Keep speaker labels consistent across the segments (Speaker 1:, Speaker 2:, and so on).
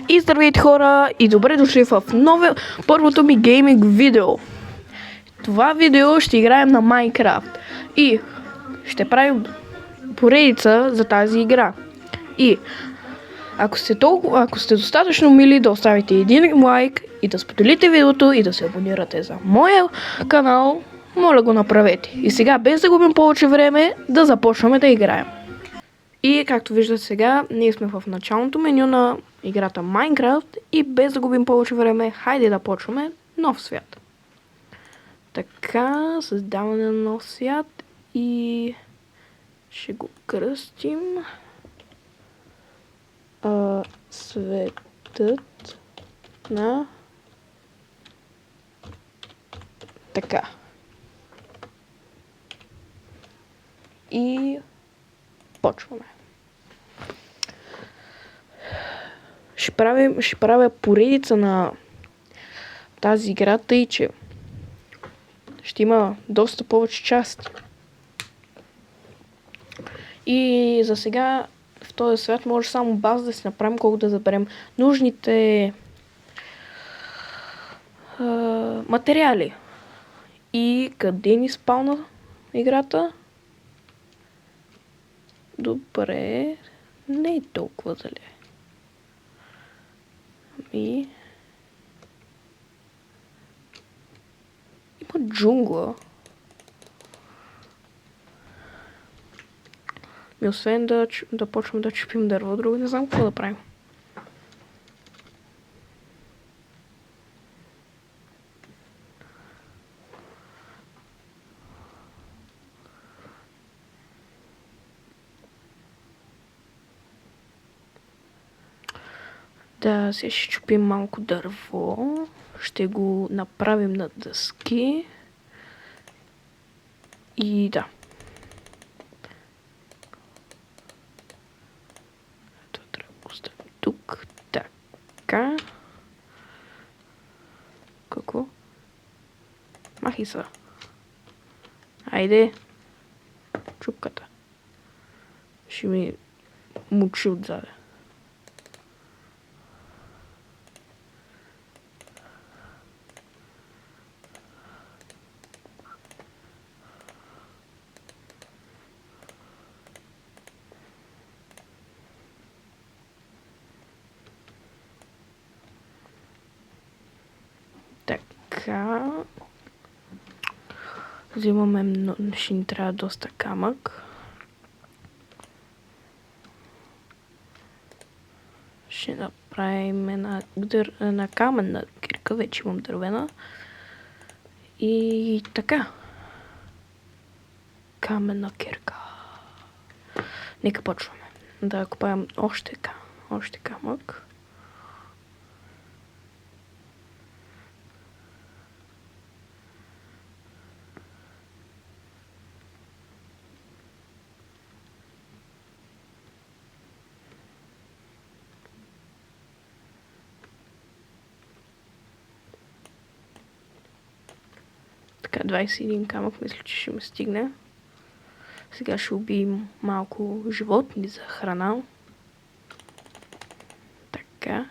Speaker 1: И здравейте хора и добре дошли в първото ми гейминг видео. Това видео ще играем на Майнкрафт и ще правим поредица за тази игра. И ако сте достатъчно мили да оставите един лайк и да споделите видеото и да се абонирате за моя канал, моля го направете. И сега, без да губим повече време, да започваме да играем. И както виждате сега, ние сме в началното меню на играта Minecraft и без да губим повече време, хайде да почваме нов свят. Така, създаване на нов свят и ще го кръстим светът на така. И почваме. Ще правя поредица на тази игра, тъй че ще има доста повече части. И за сега в този свят може само база да си направим, колко да заберем нужните материали. И къде ни спална играта? Добре, не е толкова зле. Ами... има джунгла. И освен да почваме да чупим дърво, друго не знам какво да правим. Да, сега ще чупим малко дърво. Ще го направим на дъски. И да. Ето трябва да оставим тук. Така. Какво? Махи са. Айде. Чупката. Ще ми мучи отзаде. Така. Взимаме, ще ни трябва доста камък. Ще направим една каменна кирка, вече имам дървена. И така. Каменна кирка. Нека почваме. Да купаем още камък. Така, 21 камък, мисля, че ще ме стигне. Сега ще убием малко животни за храна. Така.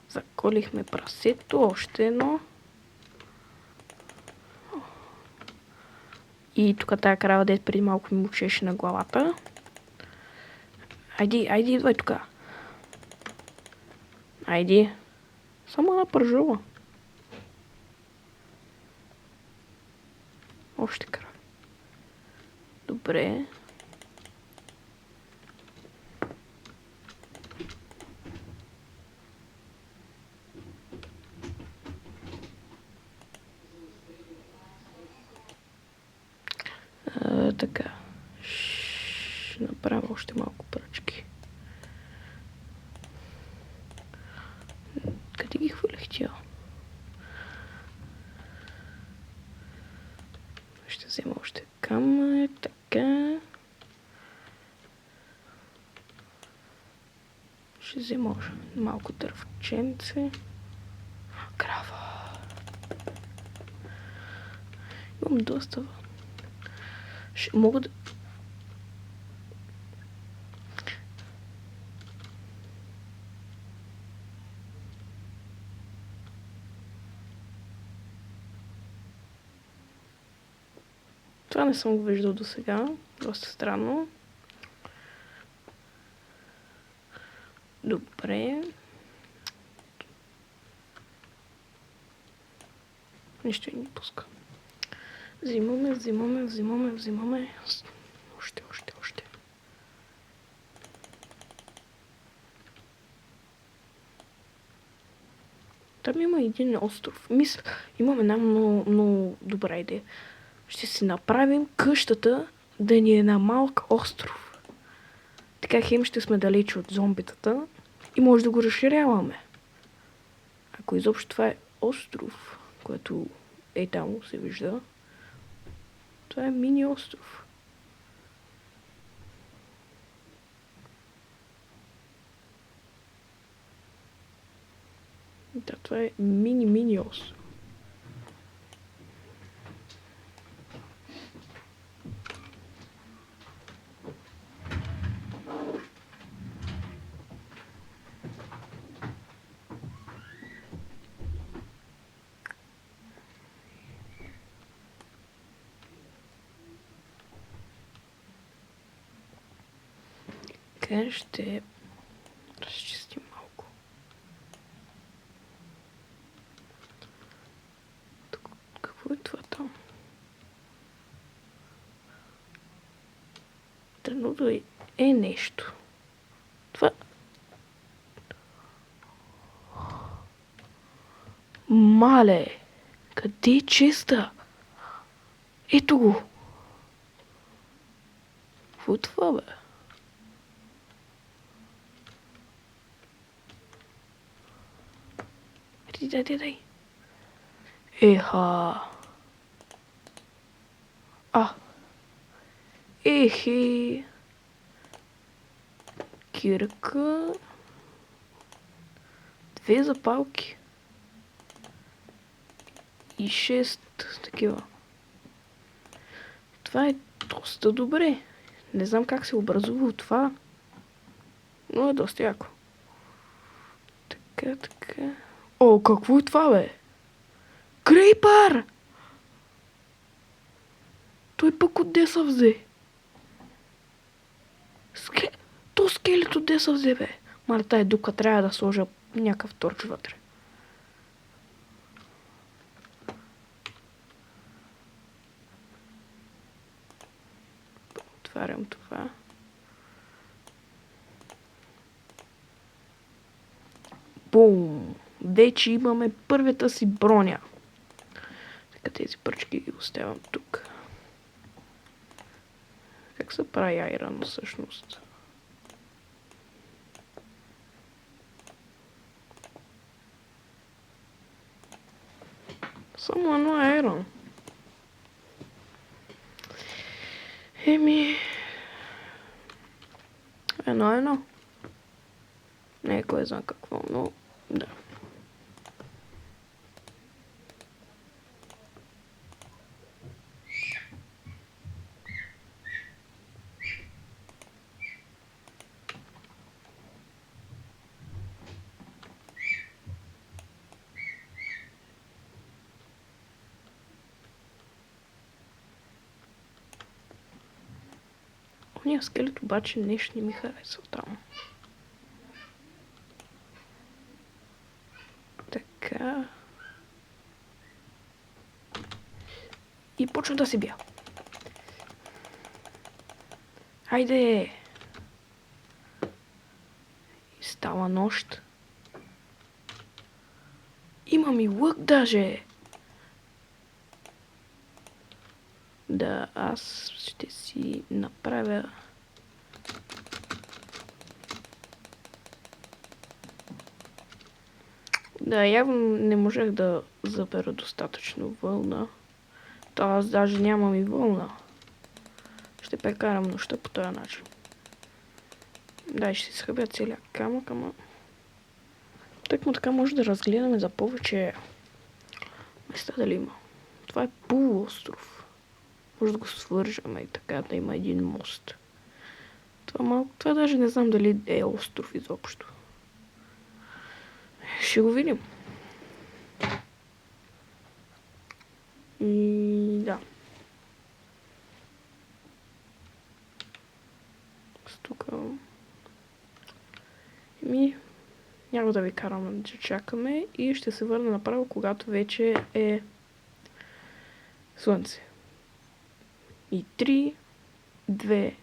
Speaker 1: Заколихме прасето, още едно. И тук тая крава, дет преди малко ми мучеше на главата. Айди, идвай тук. Айди. Само една пържова. Още крава. Добре. Така. Ще направя още малко пръчки. Къде ги хвърлях тя? Ще взема още камък. Така. Ще взема малко дървченце. Крава. Имам доста. Ще мога да... Това не съм го виждал до сега. Доста странно. Добре. Нищо не пуска. Взимаме. Още. Там има един остров. Мисля, имам една много добра идея. Ще си направим къщата да ни е на малък остров. Така хем ще сме далече от зомбитата и може да го разширяваме. Ако изобщо това е остров, което е там се вижда, това е мини остров. Да, това е мини остров. Така ще разчистим малко. Какво е това там? Трудно е нещо. Това... Мале! Къде е честа? Ето го! Какво е това, бе? Дай. Еха. Ехе. Кирка. 2 запалки. И 6 такива. Това е доста добре. Не знам как се образува това. Но е доста яко. Така. О, какво е това, бе? Крейпър! Той пък отде се взе? То скелет отде се взе, бе? Мале, тая дупка трябва да сложа някакъв торч вътре. Отварям това. Бум! Вече имаме първата си броня. Така тези пръчки ги оставям тук. Как се прави айрон всъщност? Само едно айрон. Едно. Не е кой знае какво, но да. Ония скелет обаче нещо не ми харесва там. Така. И почва да се бия. Хайде! Става нощ. Имам и лък даже! Да, аз ще си направя... Да, явно не можех да забера достатъчно вълна. То аз даже нямам и вълна. Ще прекарам нощта по този начин. Да, ще си схъбя целия камък, ама... Тъкмо така може да разгледаме за повече места дали има. Това е полуостров. Може да го свържаме и така да има един мост. Това даже не знам дали е остров изобщо. Ще го видим. И да. Няма да ви карам да чакаме и ще се върна направо, когато вече е слънце. И 3, 2,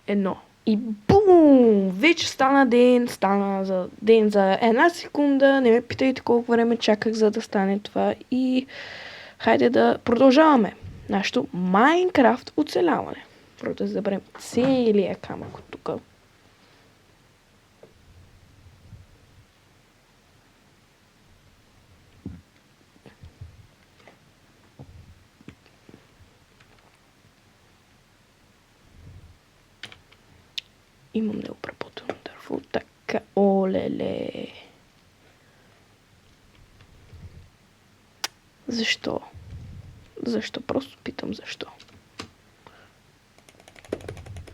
Speaker 1: 1. И бум! Вече стана ден, за една секунда. Не ме питайте колко време чаках, за да стане това. И хайде да продължаваме нашето Майнкрафт оцеляване. Просто да заберем целия камък от тук. Имам необработено дърво. Така, олеле. Защо? Защо? Просто питам защо.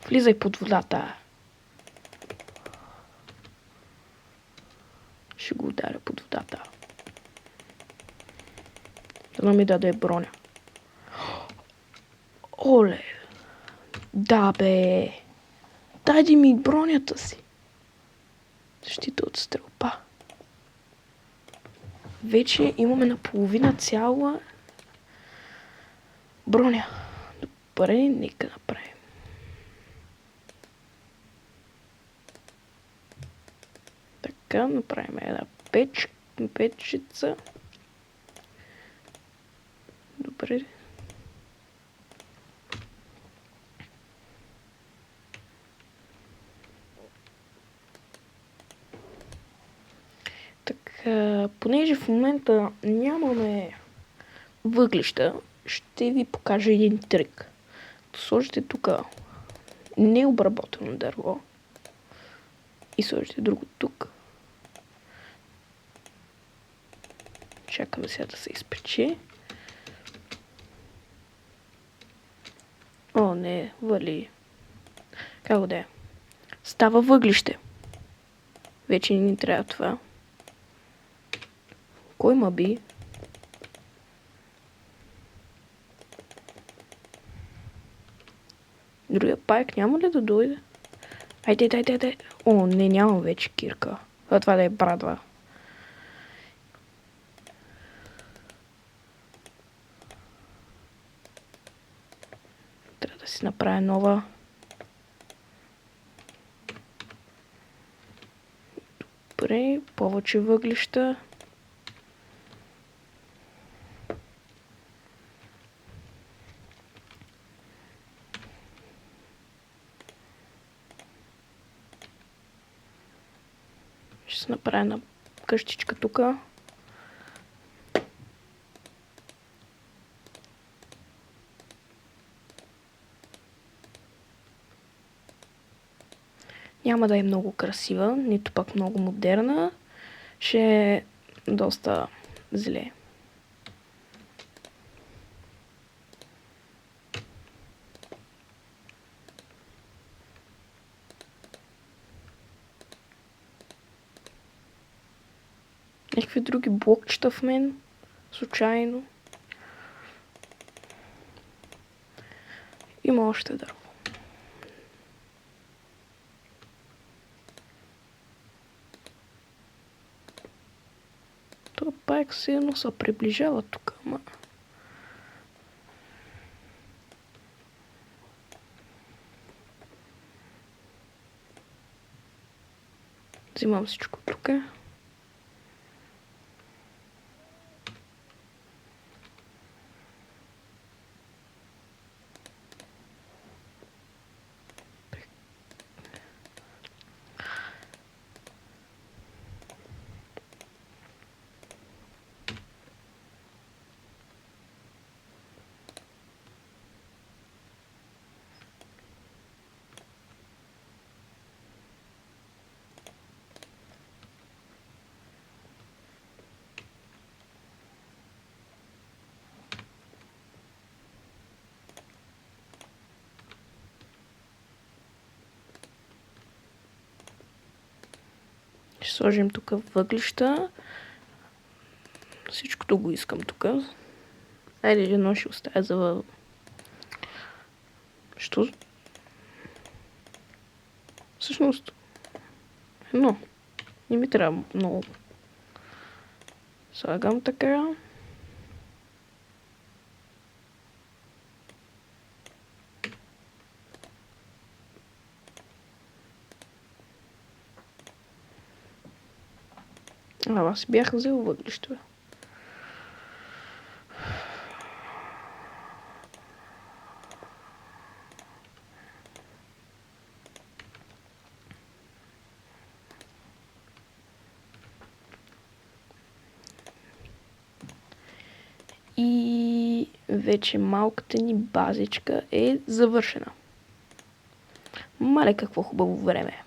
Speaker 1: Влизай под водата. Ще го ударя под водата. Да ми даде броня. Оле. Да, бе. Дай ми бронята си. Защита от стрелба. Вече имаме наполовина цяла броня. Добре, нека направим. Така, направим една печица. Добре. Така, понеже в момента нямаме въглища, ще ви покажа един трик. Сложите тук необработено дърво и сложите друго тук. Чакаме сега да се изпече. О, не, вали. Как да е? Става въглище. Вече не ни трябва това. Кой ма би? Другия паяк няма ли да дойде? Айде. О, не, нямам вече кирка. Това да е брадва. Трябва да си направя нова. Добре, повече въглища. Ще се направя една къщичка тук. Няма да е много красива, нито пък много модерна. Ще е доста зле. Някакви други блокчета в мен. Случайно. Има още дърво. Това пак силно се приближава тук, ама... Взимам всичко тук. Ще сложим тук въглища. Всичкото го искам тук. Айде, едно ще оставя за... Що? Всъщност... Едно. Не ми трябва много. Слагам така. Аз бях взел въглища. И вече малката ни базичка е завършена. Мале какво хубаво време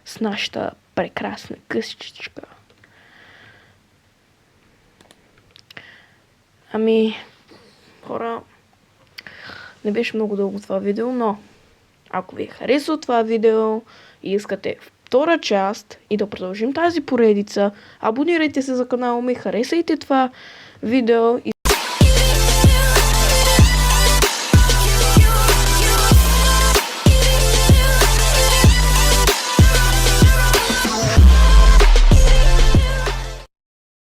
Speaker 1: с нашата прекрасна къщичка. Ами, хора, не беше много дълго това видео, но ако ви е харесало това видео и искате втора част и да продължим тази поредица, абонирайте се за канала ми, харесайте това видео и